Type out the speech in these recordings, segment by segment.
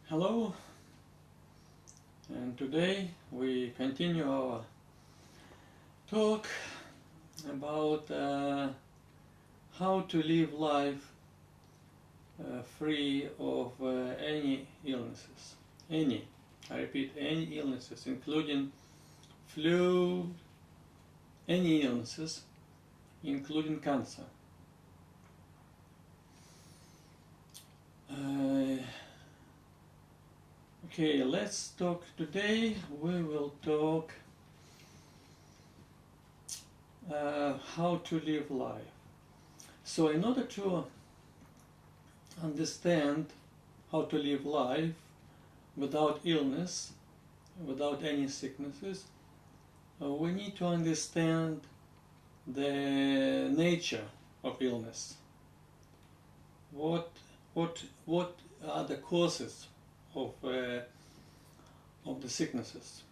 Hello, and today we continue our talk about how to live life free of any illnesses. Any, I repeat, any illnesses, including flu, any illnesses, including cancer. Okay, let's talk today. We will talk how to live life. So in order to understand how to live life without illness, without any sicknesses, we need to understand the nature of illness. What are the causes of the sicknesses?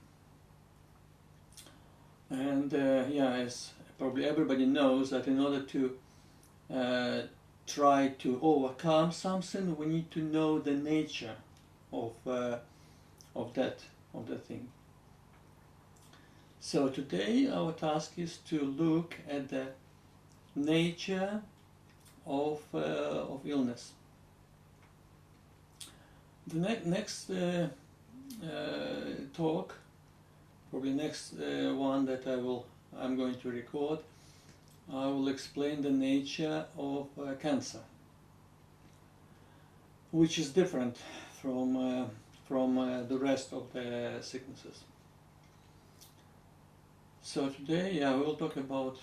And as probably everybody knows, that in order to try to overcome something, we need to know the nature of that thing. So today our task is to look at the nature of illness. The next talk, probably next one that I'm going to record, I will explain the nature of cancer, which is different from the rest of the sicknesses. So today, I will talk about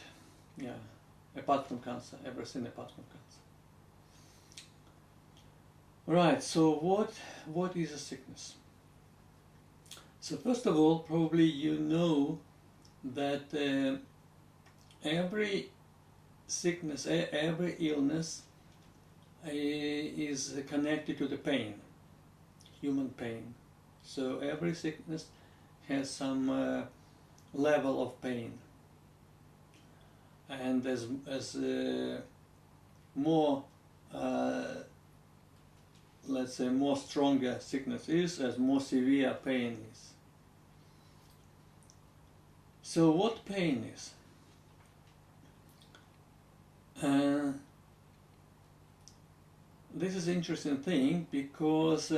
apart from cancer, everything apart from cancer. Right. So what is a sickness? So first of all, probably you know that every sickness, every illness is connected to the pain, human pain. So every sickness has some level of pain, and as more let's say more stronger sickness is, as more severe pain is. So what pain is? This is an interesting thing because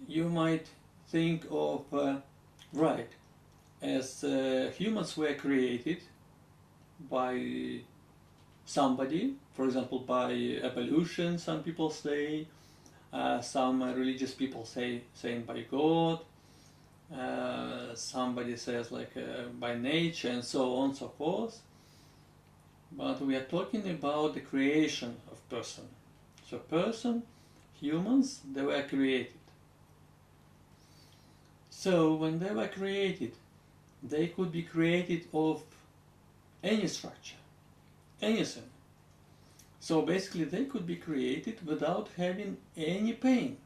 you might think of as humans were created by somebody, for example by evolution, some people say, some religious people saying by God, somebody says by nature, and so on and so forth. But we are talking about the creation of person. So person, humans, they were created. So when they were created, they could be created of any structure, anything. So basically they could be created without having any pain.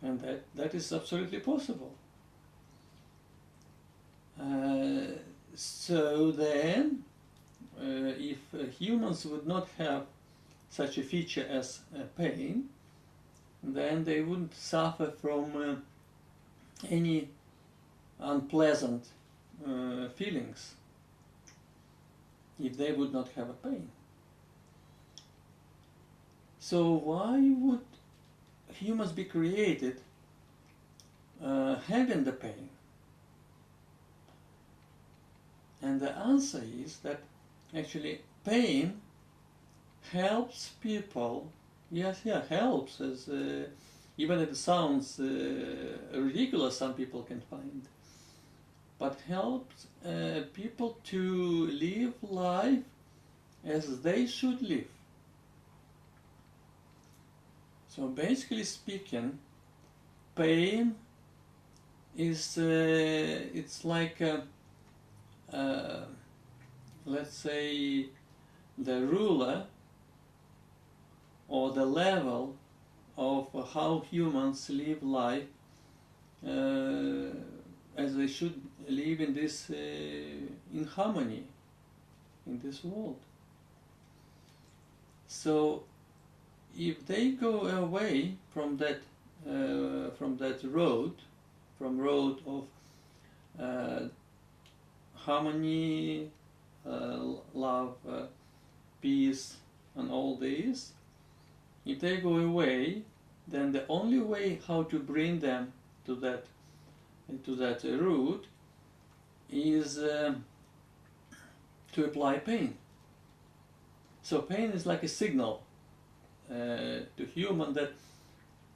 And that is absolutely possible. So then, if humans would not have such a feature as pain, then they wouldn't suffer from any unpleasant feelings if they would not have a pain. So why would humans be created having the pain? And the answer is that actually pain helps people. Helps, as even if it sounds ridiculous, some people can find, but helps people to live life as they should live. So basically speaking, pain is it's like let's say the ruler or the level of how humans live life as they should live in this in harmony in this world. So if they go away from that road, from road of harmony, love, peace, and all this, if they go away, then the only way how to bring them to that route is to apply pain. So pain is like a signal to human that,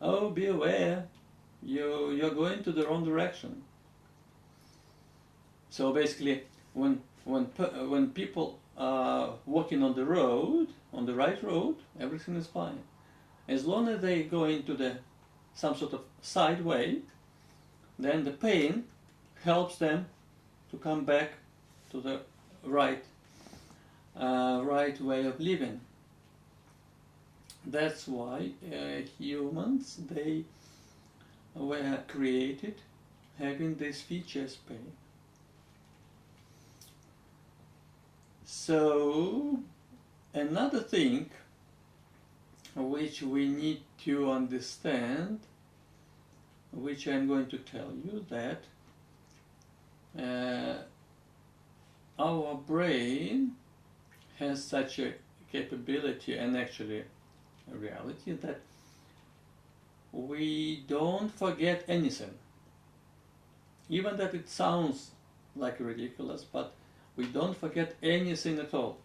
oh, be aware, you're going to the wrong direction. So basically, when people are walking on the road, on the right road, everything is fine. As long as they go into some sort of side way, then the pain helps them to come back to the right way of living. That's why humans, they were created having these features pain. So another thing which we need to understand, which I'm going to tell you, that our brain has such a capability, and actually a reality, that we don't forget anything. Even that it sounds like ridiculous, but we don't forget anything at all.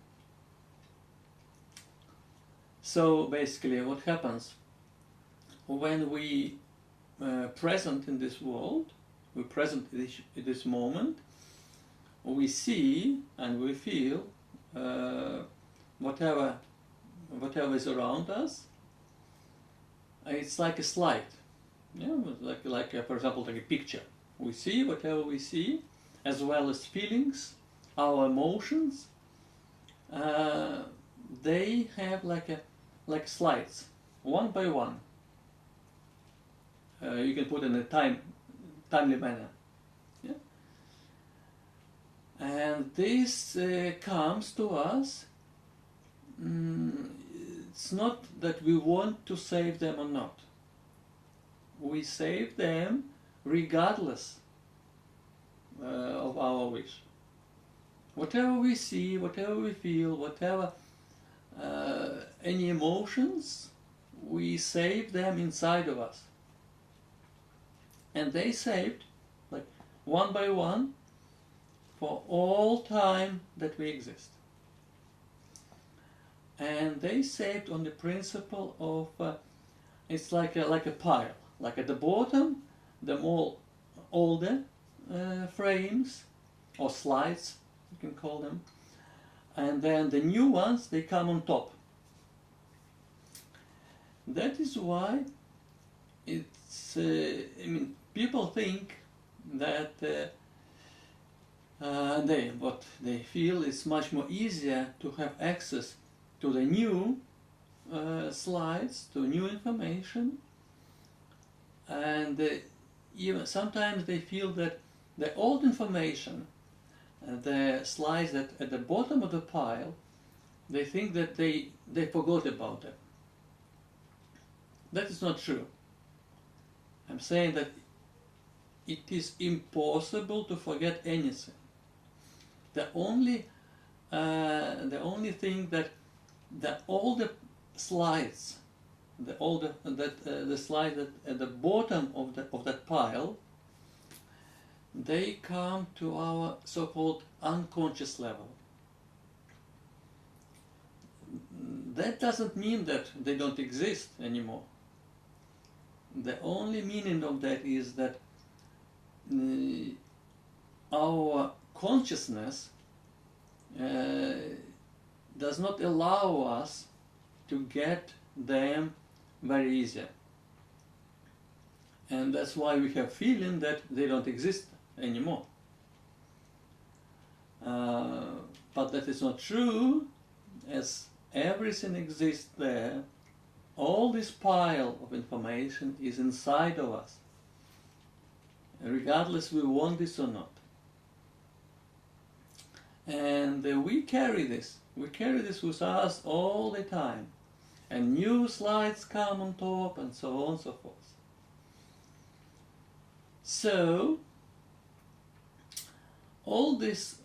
So basically what happens when we present in this world, we present in this moment, we see and we feel whatever is around us. It's like a slide, yeah, like for example, like a picture. We see whatever we see, as well as feelings, our emotions. They have like slides, one by one. You can put in a timely manner. Yeah? And this comes to us. It's not that we want to save them or not. We save them regardless of our wish. Whatever we see, whatever we feel, whatever any emotions, we save them inside of us. And they saved, like one by one, for all time that we exist. And they saved on the principle of, it's like a pile. Like at the bottom, the more older frames, or slides, you can call them. And then the new ones, they come on top. That is why it's, I mean, people think that what they feel is much more easier to have access to the new slides, to new information, and even sometimes they feel that the old information, the slides that at the bottom of the pile, they think that they forgot about them. That is not true. I'm saying that it is impossible to forget anything. The only thing that all the slides, the slides at the bottom of that pile, they come to our so-called unconscious level. That doesn't mean that they don't exist anymore. The only meaning of that is that our consciousness does not allow us to get them very easy. And that's why we have feeling that they don't exist anymore. But that is not true, as everything exists there. All this pile of information is inside of us, regardless we want this or not. And we carry this with us all the time. and new slides come on top, and so on and so forth. So all this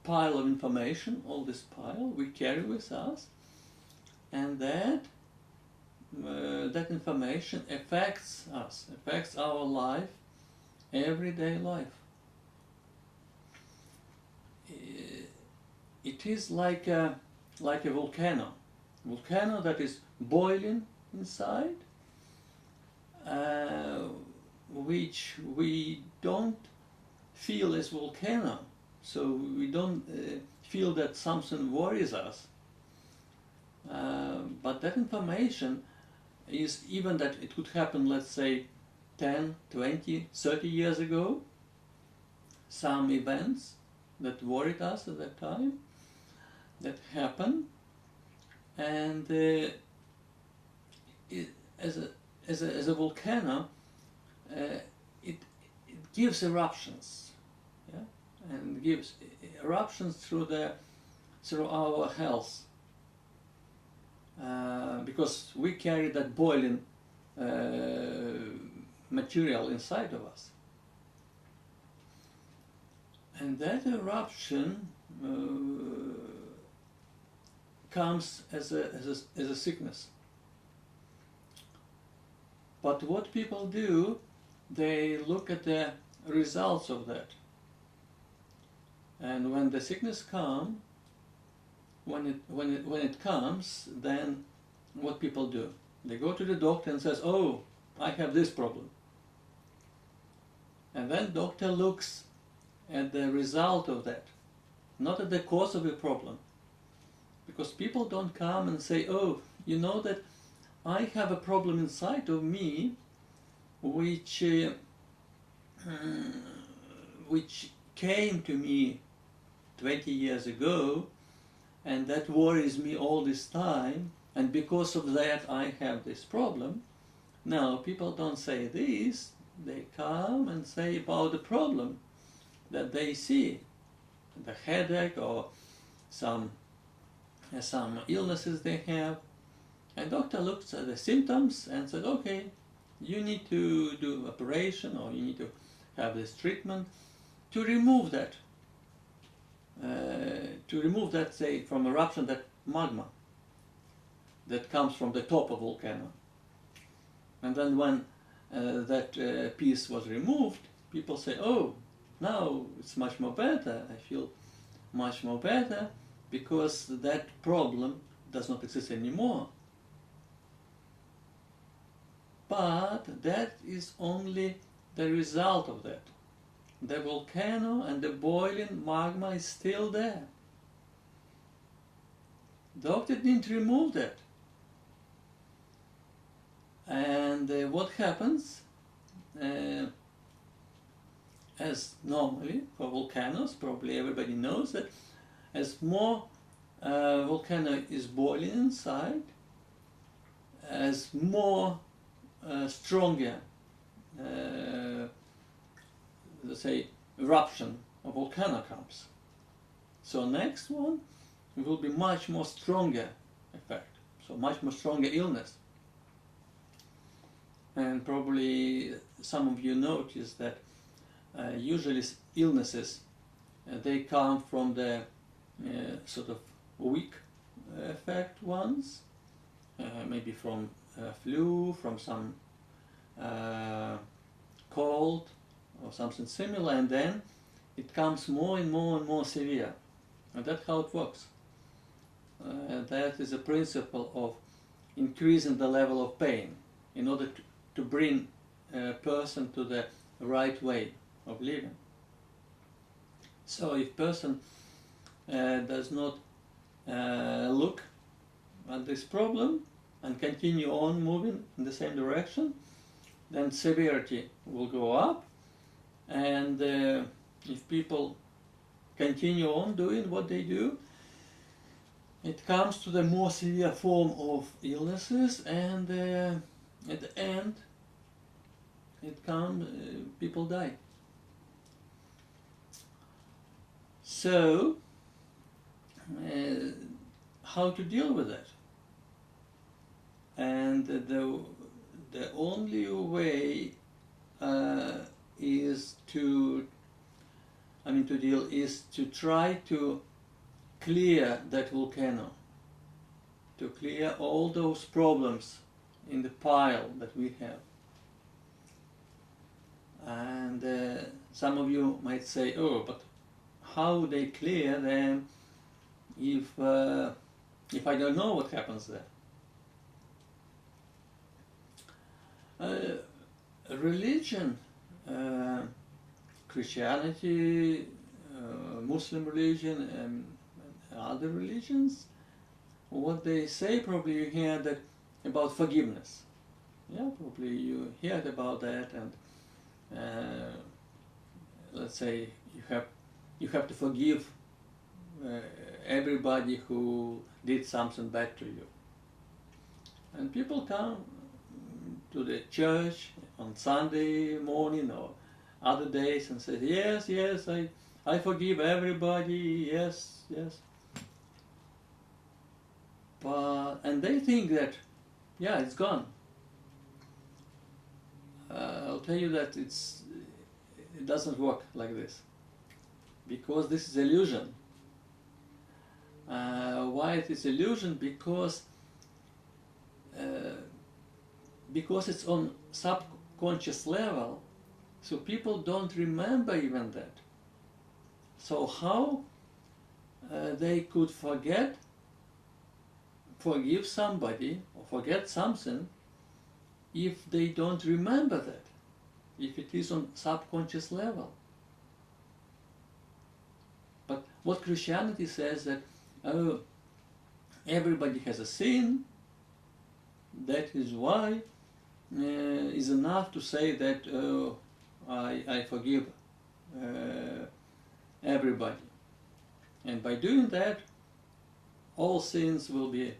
pile of information, all this pile we carry with us, and that information affects us, affects our life, everyday life. It is like a volcano that is boiling inside, which we don't feel as volcano, so we don't feel that something worries us. But that information is, even that it could happen, let's say 10, 20, 30 years ago, some events that worried us at that time, that happened, and as a volcano, it gives eruptions, yeah? And gives eruptions through our health, because we carry that boiling material inside of us, and that eruption comes as a sickness. But what people do, they look at the results of that. And when the sickness comes, when it comes, then what people do? They go to the doctor and says, "Oh, I have this problem." And then doctor looks at the result of that, not at the cause of the problem. Because people don't come and say, "Oh, you know that I have a problem inside of me which came to me 20 years ago, and that worries me all this time, and because of that I have this problem." No, people don't say this. They come and say about the problem that they see, the headache or some illnesses they have, and doctor looks at the symptoms and says, "Okay, you need to do operation, or you need to have this treatment to remove that, say, from eruption, that magma that comes from the top of volcano." And then when that piece was removed, people say, "Oh, now it's much more better. I feel much more better because that problem does not exist anymore." But that is only the result of that. The volcano and the boiling magma is still there. Doctor didn't remove that. And what happens, as normally for volcanoes, probably everybody knows that as more volcano is boiling inside, as more stronger, let's say, eruption of volcano comes. So next one will be much more stronger effect, so much more stronger illness. And probably some of you notice that usually illnesses, they come from the sort of weak effect ones, maybe from flu, from some cold or something similar, and then it comes more and more and more severe. And that's how it works. That is a principle of increasing the level of pain in order to bring a person to the right way of living. So if person does not look at this problem and continue on moving in the same direction, then severity will go up, and if people continue on doing what they do, it comes to the more severe form of illnesses, and at the end people die. So how to deal with that? and the only way is to, to deal is to try to clear that volcano, to clear all those problems in the pile that we have. And some of you might say, oh, but how they clear them if I don't know what happens there? Religion, Christianity, Muslim religion, and other religions, what they say, probably you hear that about forgiveness. Yeah, probably you heard about that, and let's say you have to forgive everybody who did something bad to you. And people come to the church on Sunday morning or other days and say, yes, yes, I forgive everybody, yes, yes. And they think that, yeah, it's gone. I'll tell you that it doesn't work like this, because this is illusion. Why it is illusion? Because it's on subconscious level, so people don't remember even that. So how they could forgive somebody or forget something if they don't remember that, if it is on subconscious level? But what Christianity says that everybody has a sin, that is why is enough to say that I forgive everybody. And by doing that, all sins will be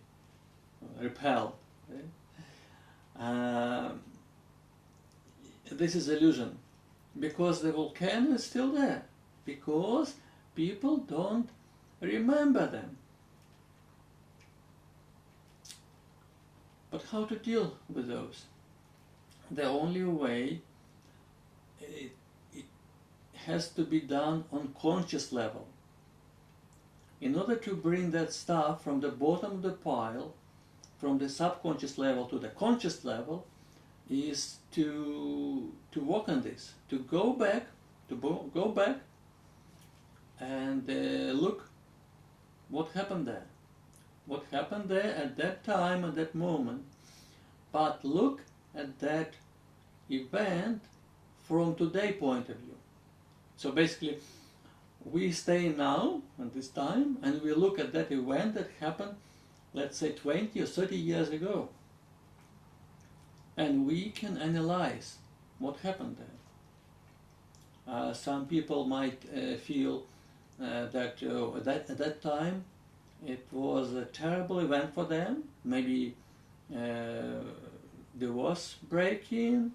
repelled. Right? This is illusion, because the volcano is still there, because people don't remember them. But how to deal with those? The only way, it has to be done on conscious level. In order to bring that stuff from the bottom of the pile, from the subconscious level to the conscious level, is to work on this, to go back and look what happened there. What happened there at that time, at that moment, but look at that event from today's point of view. So basically, we stay now at this time and we look at that event that happened, let's say 20 or 30 years ago, and we can analyze what happened there. Some people might feel that at that time it was a terrible event for them. Maybe there was break-in,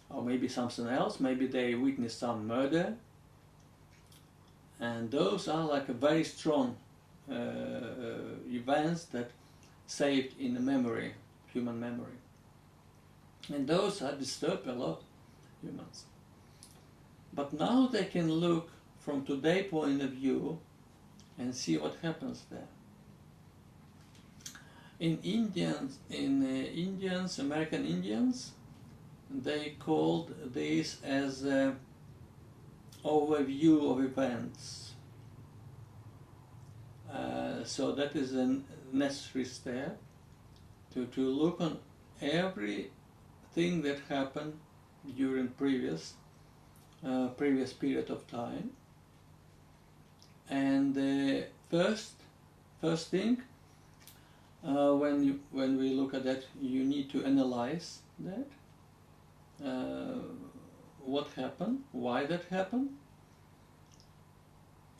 or maybe something else. Maybe they witnessed some murder. And those are like a very strong events that saved in the memory, human memory. And those are disturbed a lot, humans. But now they can look from today's point of view and see what happens there. In American Indians, they called this as an overview of events. So that is a necessary step to look on everything that happened during previous period of time. And the first thing, when we look at that, you need to analyze that. What happened, why that happened,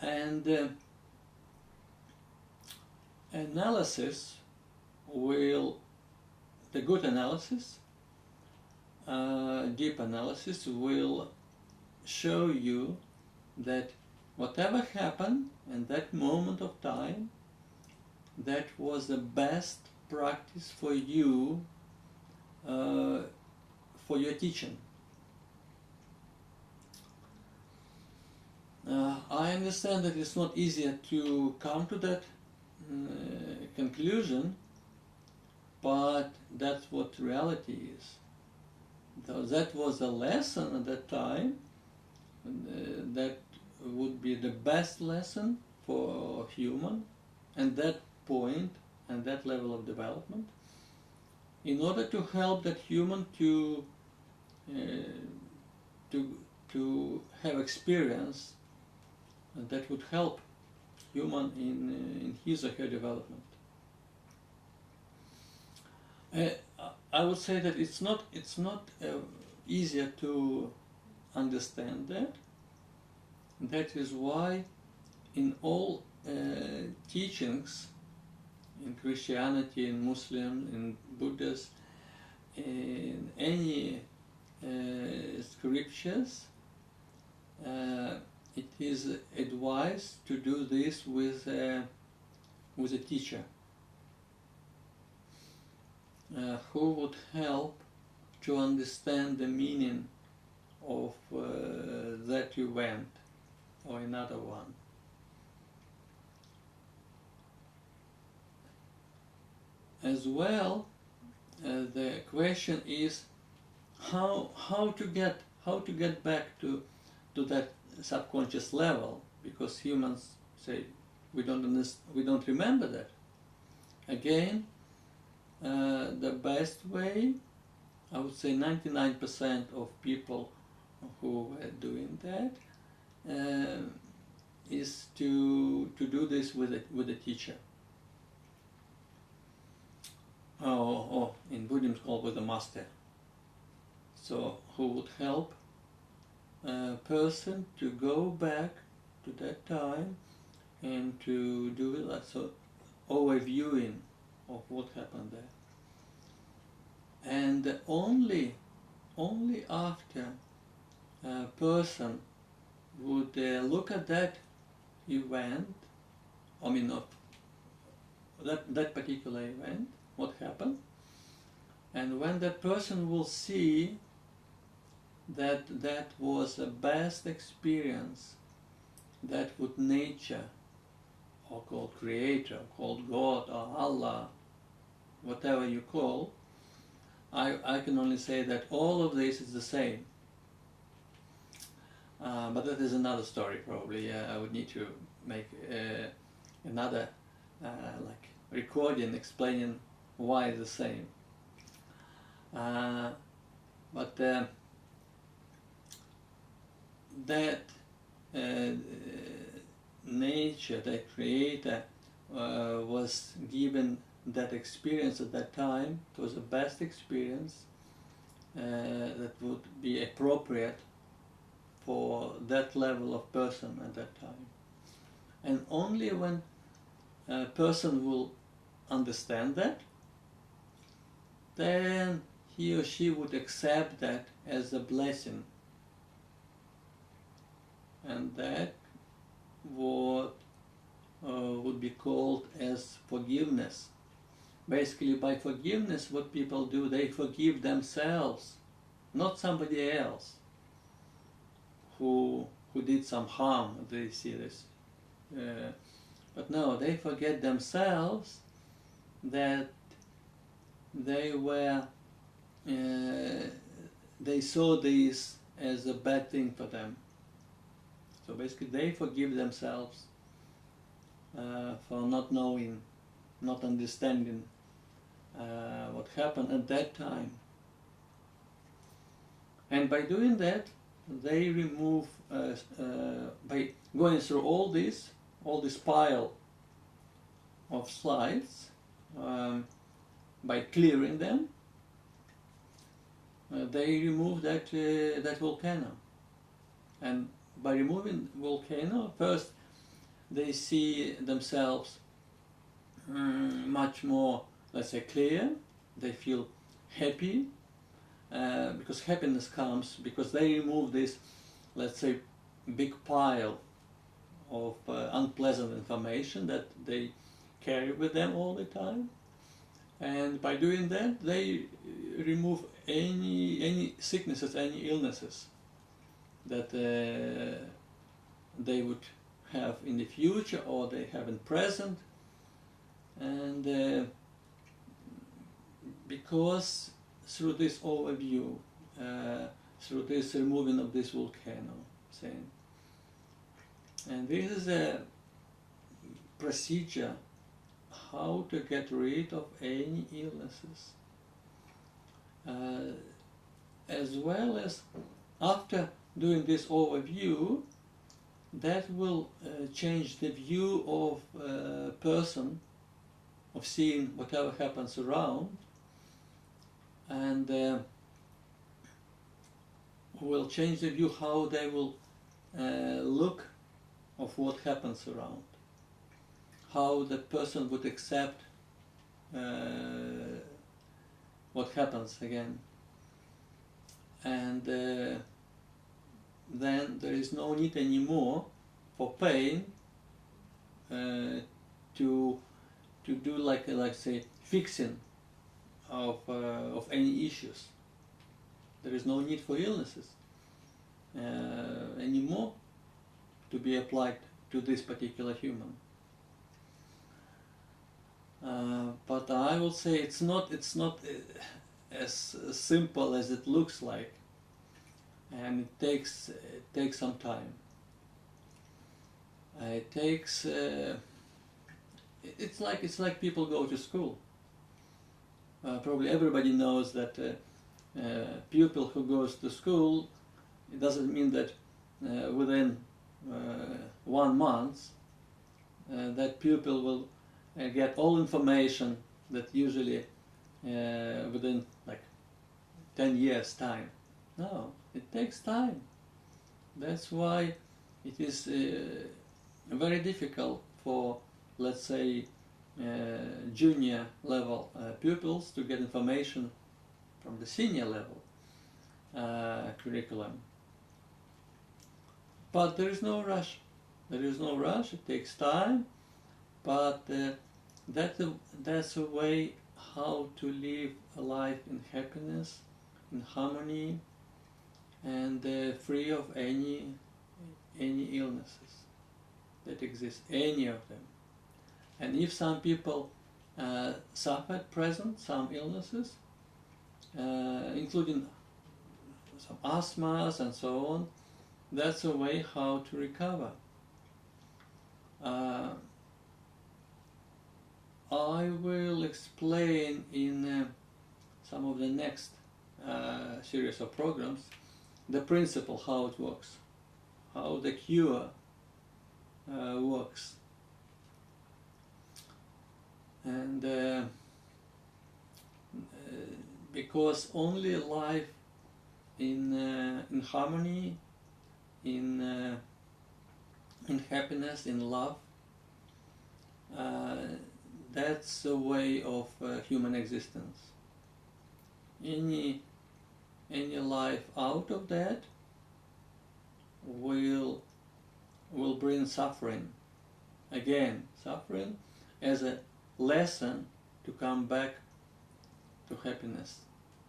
and analysis the good analysis, deep analysis will show you that whatever happened in that moment of time, that was the best practice for you for your teaching. I understand that it's not easier to come to that conclusion, but that's what reality is. That was a lesson at that time, that would be the best lesson for human, and that point and that level of development, in order to help that human to have experience that would help human in his or her development. I would say that it's not easier to understand that. That is why in all teachings, in Christianity, in Muslim, in Buddhist, in any scriptures, it is advised to do this with a teacher who would help to understand the meaning of that event or another one. As well, the question is how to get back to that subconscious level, because humans say we don't remember that. Again, the best way, I would say 99% of people who are doing that is to do this with a teacher. Or in Buddhism it's called with a master. So who would help a person to go back to that time and to do it, so overviewing of what happened there. And only after a person would look at that event, I mean of that particular event, what happened, and when that person will see that that was the best experience that would nature, or called creator, or called God, or Allah, whatever you call, I can only say that all of this is the same. But that is another story probably. I would need to make another like recording explaining why the same. But that nature, that creator, was given that experience at that time. It was the best experience that would be appropriate for that level of person at that time. And only when a person will understand that, then he or she would accept that as a blessing. And that what would be called as forgiveness. Basically, by forgiveness, what people do, they forgive themselves, not somebody else who did some harm. They see this, but no, they forget themselves that they were. They saw this as a bad thing for them. So basically, they forgive themselves for not knowing, not understanding what happened at that time. And by doing that, they remove, by going through all this pile of slides, by clearing them, they remove that volcano. And by removing volcano, first they see themselves much more, let's say, clear. They feel happy, because happiness comes because they remove this, let's say, big pile of unpleasant information that they carry with them all the time. and by doing that they remove any sicknesses, any illnesses that they would have in the future or they have in present. And because through this overview, through this removing of this volcano thing, and this is a procedure how to get rid of any illnesses, as well as after doing this overview, that will change the view of a person, of seeing whatever happens around, and will change the view how they will look of what happens around, how the person would accept what happens again, and then there is no need anymore for pain to do like say fixing of any issues. There is no need for illnesses anymore to be applied to this particular human. But I will say it's not as simple as it looks like, and it takes some time. It takes it's like people go to school. Probably everybody knows that pupil who goes to school, it doesn't mean that within 1 month that pupil will get all information that usually within like 10 years time. No, it takes time. That's why it is very difficult for, let's say, junior level pupils to get information from the senior level curriculum. But there is no rush. There is no rush. It takes time, but that's a way how to live a life in happiness, in harmony, and free of any illnesses that exist, any of them. And if some people suffer at present some illnesses, including some asthmas and so on, that's a way how to recover. I will explain in some of the next series of programs the principle, how it works, how the cure works. And because only life in harmony, in happiness, in love, that's a way of human existence. Any life out of that will bring suffering. Again, suffering as a lesson to come back to happiness,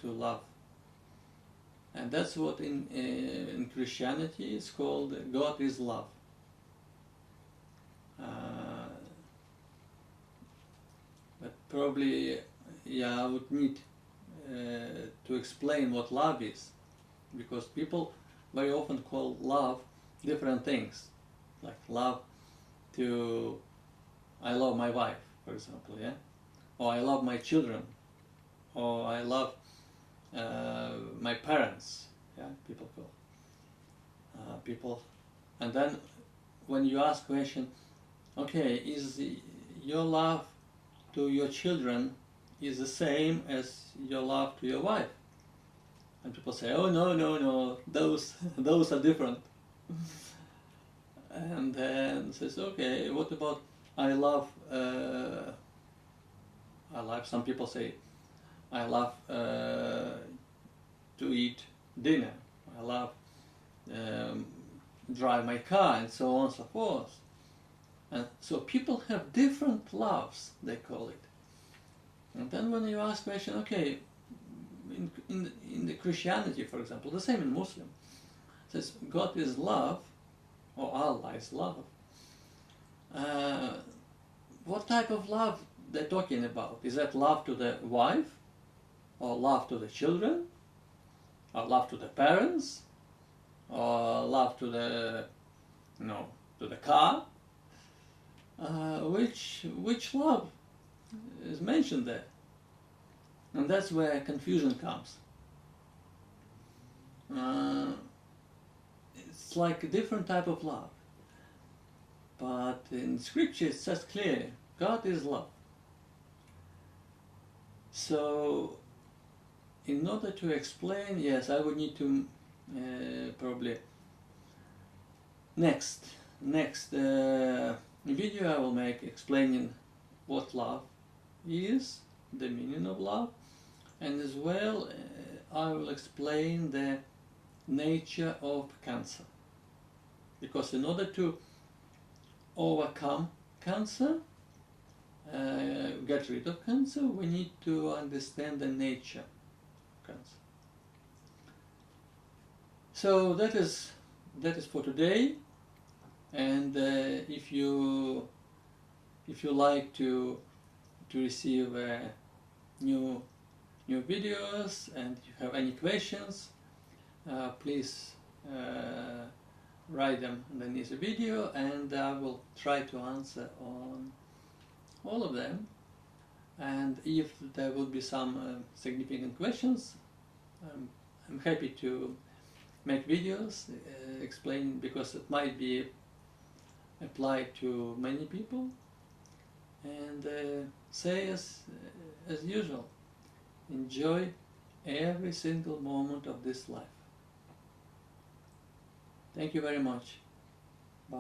to love. And that's what in Christianity is called God is love. But probably, I would need to explain what love is, because people very often call love different things, like love to, I love my wife, for example, yeah, or I love my children, or I love my parents, yeah, people call people. And then when you ask question, okay, is your love to your children is the same as your love to your wife? And people say, oh no, those are different. And then says, okay, what about I love, some people say, I love to eat dinner, I love drive my car, and so on and so forth. And so people have different loves, they call it. And then when you ask question, okay, in the Christianity, for example, the same in Muslim, it says God is love, or Allah is love. What type of love they're talking about? Is that love to the wife, or love to the children, or love to the parents, or love to the to the car? Which love is mentioned there? And that's where confusion comes. It's like a different type of love. But in scripture it says clearly, God is love. So, in order to explain, yes, I would need to probably next video I will make explaining what love is, the meaning of love, and as well I will explain the nature of cancer. Because in order to overcome cancer, get rid of cancer, we need to understand the nature of cancer. So that is for today. And if you like to receive new videos, and if you have any questions, please write them underneath the video, and I will try to answer on all of them. And if there will be some significant questions, I'm happy to make videos explaining, because it might be applied to many people. And say as usual, enjoy every single moment of this life. Thank you very much. Bye.